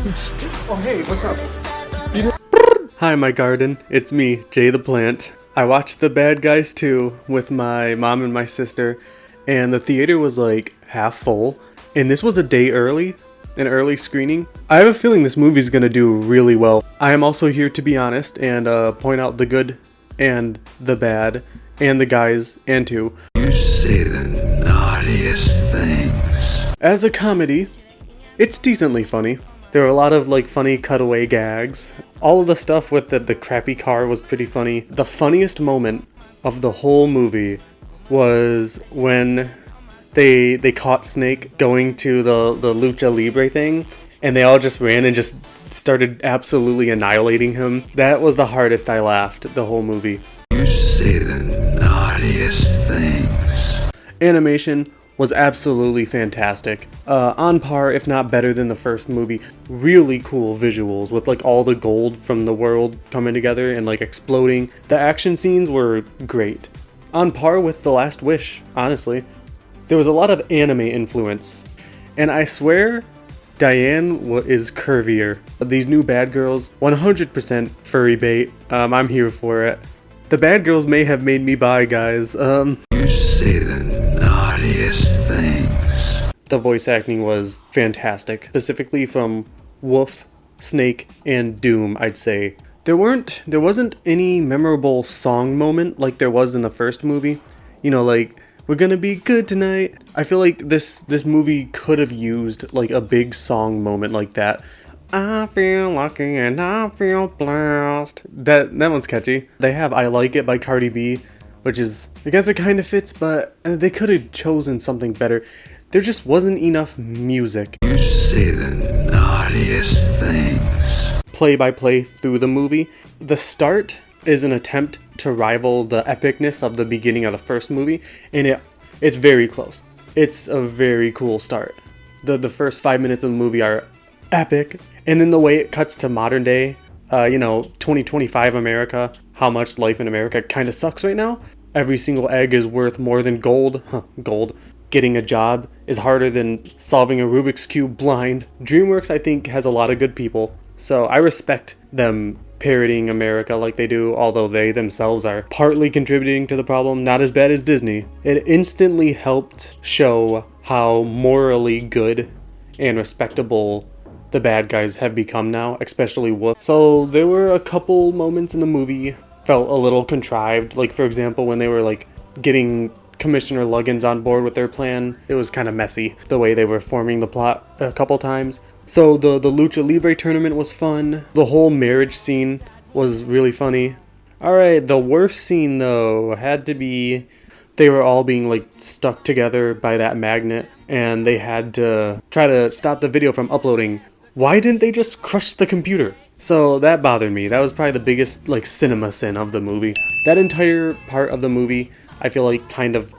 Oh hey, what's up? Hi my garden, it's me, Jay the Plant. I watched The Bad Guys 2 with my mom and my sister, and the theater was like half full, and this was a day early, an early screening. I have a feeling this movie's gonna do really well. I am also here to be honest and point out the good and the bad and the guys and two. You say the naughtiest things. As a comedy, it's decently funny. There were a lot of like funny cutaway gags. All of the stuff with the crappy car was pretty funny. The funniest moment of the whole movie was when they caught Snake going to the Lucha Libre thing, and they all just ran and just started absolutely annihilating him. That was the hardest I laughed the whole movie. You say the naughtiest things. Animation was absolutely fantastic. On par, if not better than the first movie. Really cool visuals with like all the gold from the world coming together and like exploding. The action scenes were great. On par with The Last Wish, honestly. There was a lot of anime influence. And I swear, Diane is curvier. These new bad girls, 100% furry bait. I'm here for it. The bad girls may have made me buy, guys. You say the naughtiest things. The voice acting was fantastic, specifically from Wolf, Snake, and Doom, I'd say. There wasn't any memorable song moment like there was in the first movie. You know, like, we're gonna be good tonight. I feel like this movie could have used like a big song moment like that. I feel lucky and I feel blessed. That one's catchy. They have I Like It by Cardi B, which is, I guess it kind of fits, but they could have chosen something better. There just wasn't enough music. You say the naughtiest things. Play by play through the movie. The start is an attempt to rival the epicness of the beginning of the first movie, and it's very close. It's a very cool start. The first 5 minutes of the movie are epic, and then the way it cuts to modern day, 2025 America, how much life in America kind of sucks right now. Every single egg is worth more than gold. Gold. Getting a job is harder than solving a Rubik's Cube blind. DreamWorks, I think, has a lot of good people, so I respect them parodying America like they do, although they themselves are partly contributing to the problem. Not as bad as Disney. It instantly helped show how morally good and respectable the bad guys have become now, especially Wolf. So there were a couple moments in the movie felt a little contrived, like for example when they were like getting Commissioner Luggins on board with their plan. It was kind of messy the way they were forming the plot a couple times. So the Lucha Libre tournament was fun. The whole marriage scene was really funny. Alright, the worst scene though had to be they were all being like stuck together by that magnet, and they had to try to stop the video from uploading. Why didn't they just crush the computer? So that bothered me. That was probably the biggest like cinema sin of the movie. That entire part of the movie I feel like kind of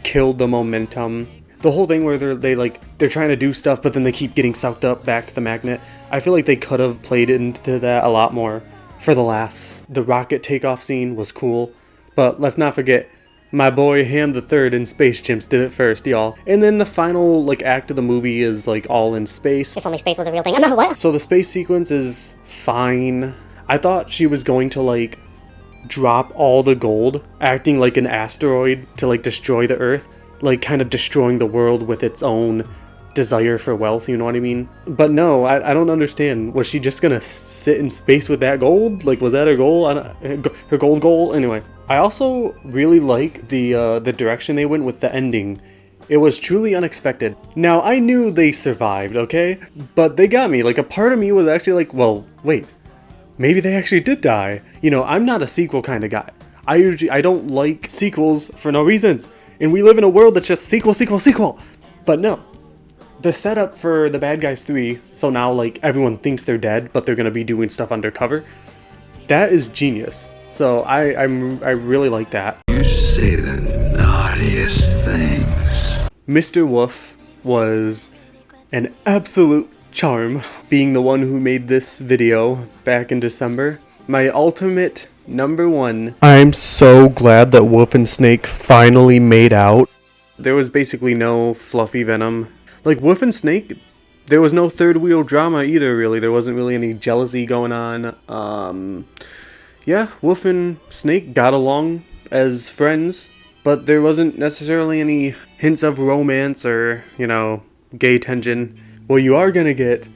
killed the momentum. The whole thing where they're trying to do stuff but then they keep getting sucked up back to the magnet. I feel like they could have played into that a lot more for the laughs. The rocket takeoff scene was cool, but let's not forget my boy Ham the Third in Space Chimps did it first, y'all. And then the final like act of the movie is like all in space. If only space was a real thing. I'm not what? So the space sequence is fine. I thought she was going to like drop all the gold, acting like an asteroid to like destroy the Earth, like kind of destroying the world with its own desire for wealth, you know what I mean? But no, I don't understand. Was she just gonna sit in space with that gold? Like, was that her goal? Her gold goal? Anyway, I also really like the direction they went with the ending. It was truly unexpected. Now, I knew they survived, okay? But they got me. Like, a part of me was actually like, well, wait, maybe they actually did die. You know, I'm not a sequel kind of guy. I don't like sequels for no reasons. And we live in a world that's just sequel, sequel, sequel. But no. The setup for The Bad Guys 3, so now like everyone thinks they're dead, but they're gonna be doing stuff undercover. That is genius. So I really like that. You say the naughtiest things. Mr. Wolf was an absolute charm, being the one who made this video back in December. My ultimate number one. I'm so glad that Wolf and Snake finally made out. There was basically no fluffy venom. Like, Wolf and Snake, There was no third wheel drama either, really. There wasn't really any jealousy going on. Yeah, Wolf and Snake got along as friends, but there wasn't necessarily any hints of romance or, gay tension. What you are gonna get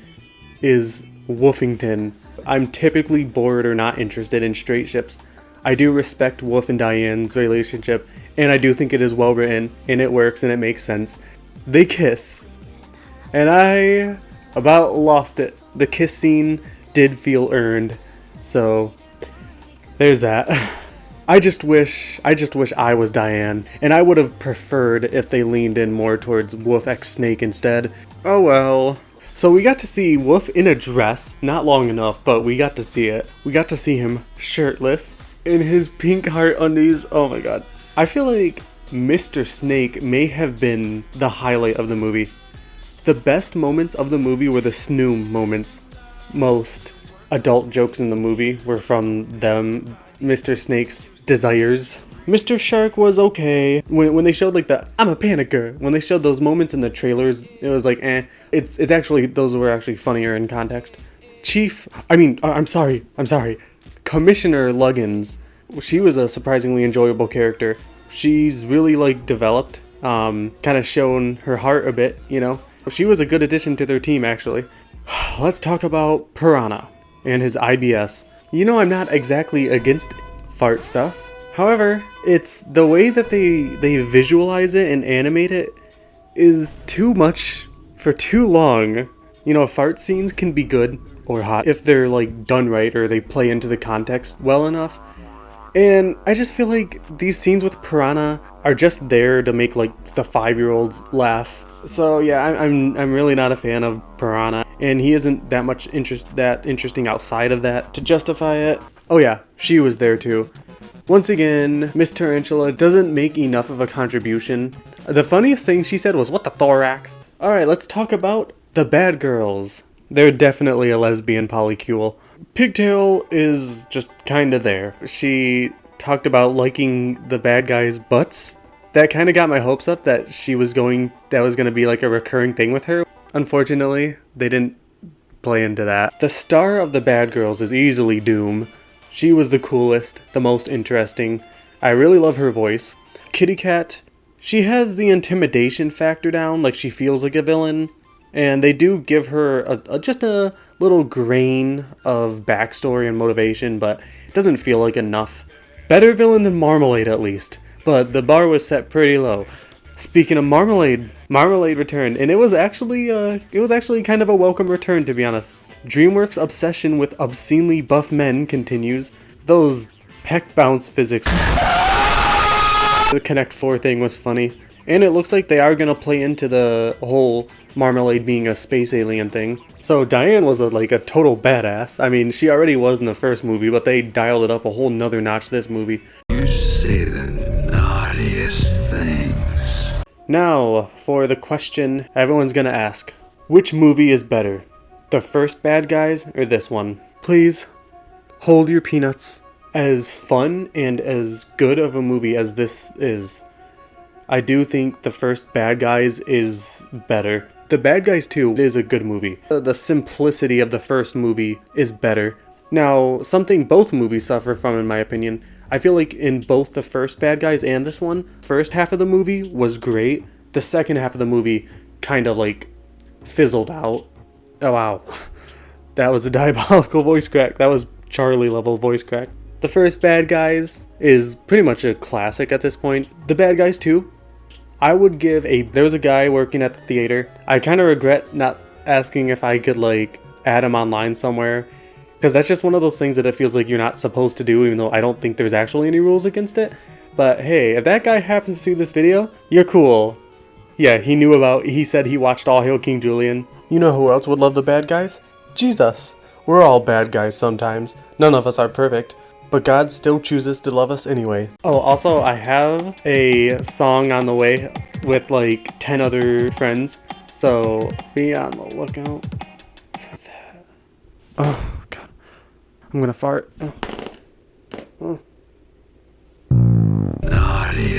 is Wolfington. I'm typically bored or not interested in straight ships. I do respect Wolf and Diane's relationship, and I do think it is well written, and it works, and it makes sense. They kiss, and I about lost it. The kiss scene did feel earned, so there's that. I just wish I was Diane, and I would have preferred if they leaned in more towards Wolf x Snake instead. Oh well. So we got to see Wolf in a dress, not long enough, but we got to see it. We got to see him shirtless in his pink heart undies. Oh my god. I feel like Mr. Snake may have been the highlight of the movie. The best moments of the movie were the Snoom moments. Most adult jokes in the movie were from them, Mr. Snake's desires. Mr. Shark was okay. When they showed like the I'm a panicker, when they showed those moments in the trailers, it was like It's actually, those were actually funnier in context. I'm sorry. Commissioner Luggins, she was a surprisingly enjoyable character. She's really like developed, kind of shown her heart a bit, She was a good addition to their team actually. Let's talk about Piranha and his IBS. I'm not exactly against fart stuff. However, it's the way that they visualize it and animate it is too much for too long. Fart scenes can be good or hot if they're like done right or they play into the context well enough. And I just feel like these scenes with Piranha are just there to make like the 5-year-olds laugh. So yeah, I'm really not a fan of Piranha, and he isn't that much interesting outside of that to justify it. Oh yeah, she was there too. Once again, Miss Tarantula doesn't make enough of a contribution. The funniest thing she said was, "What the thorax?" Alright, let's talk about the bad girls. They're definitely a lesbian polycule. Pigtail is just kinda there. She talked about liking the bad guys' butts. That kinda got my hopes up that that was gonna be like a recurring thing with her. Unfortunately, they didn't play into that. The star of the bad girls is easily Doom. She was the coolest, the most interesting. I really love her voice. Kitty Cat, she has the intimidation factor down, like she feels like a villain. And they do give her just a little grain of backstory and motivation, but it doesn't feel like enough. Better villain than Marmalade at least, but the bar was set pretty low. Speaking of Marmalade returned, and it was actually kind of a welcome return, to be honest. DreamWorks' obsession with obscenely buff men continues. Those peck bounce physics. The Connect 4 thing was funny. And it looks like they are going to play into the whole Marmalade being a space alien thing. So Diane was a total badass. I mean, she already was in the first movie, but they dialed it up a whole nother notch this movie. You say the naughtiest things. Now, for the question everyone's going to ask. Which movie is better? The first Bad Guys or this one? Please, hold your peanuts. As fun and as good of a movie as this is, I do think the first Bad Guys is better. The Bad Guys 2 is a good movie. The simplicity of the first movie is better. Now, something both movies suffer from, in my opinion, I feel like in both the first Bad Guys and this one, first half of the movie was great. The second half of the movie kind of fizzled out. Oh wow. That was a diabolical voice crack. That was Charlie level voice crack. The first Bad Guys is pretty much a classic at this point. The Bad Guys 2, I would give there was a guy working at the theater. I kind of regret not asking if I could add him online somewhere, because that's just one of those things that it feels like you're not supposed to do, even though I don't think there's actually any rules against it. But hey, if that guy happens to see this video, you're cool. Yeah, he said he watched All Hail King Julian. You know who else would love the Bad Guys? Jesus. We're all bad guys sometimes. None of us are perfect. But God still chooses to love us anyway. Oh, also, I have a song on the way with 10 other friends. So be on the lookout for that. Oh, God. I'm gonna fart. Oh.